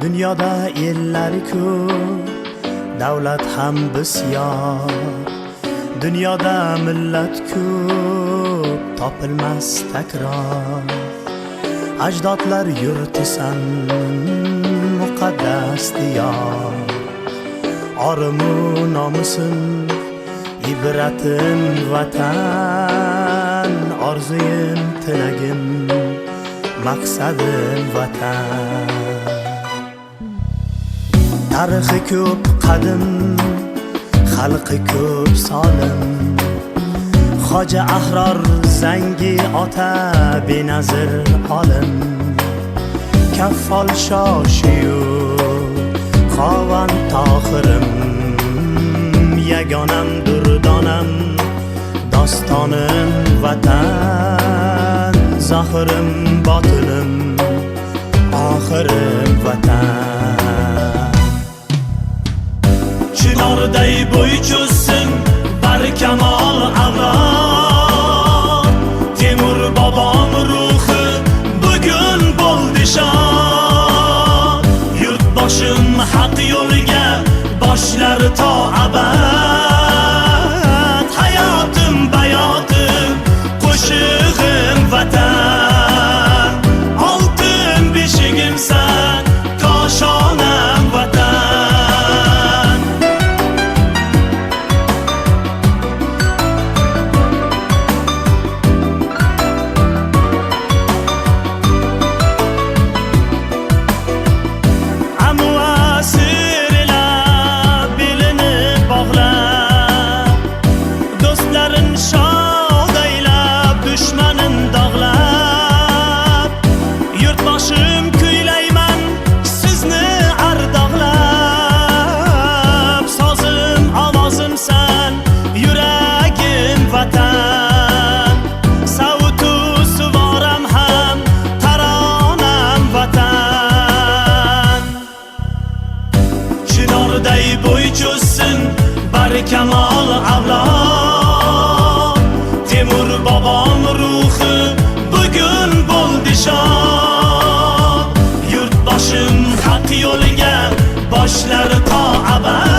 Dunyoda ellari ko'p, davlat ham bisyor. Dunyoda millat ko'p, topilmas takror. Ajdodlar yurtisan muqaddas diyor. Orimu nomusin, ibratin vatan. Orzuyim, tilagim, maqsadim vatan. Tarixi ko'p qadim, xalqi ko'p solim. Xoja Ahror zangi ota benazir olim. Kaffol shoshiyu qovan tohirim. Yagonam durdonam, dostonim vatan. Zohirim botinim, oxirim vatan. Chinorday bo'y cho'zsin barkamol avlod. Temur bobom ruhi bugun bo'ldi shod. Yurtboshim haq yo'liga boshlar to abad. Hayotim bayotim, qo'shig'im vatan. Oltin beshigimsan, koshonam vatan. Bo'y cho'zsin barkamol avlod. Temur bobom ruhi bugun bo'ldi shod. Yurtboshim haq yo'liga boshlar to abad.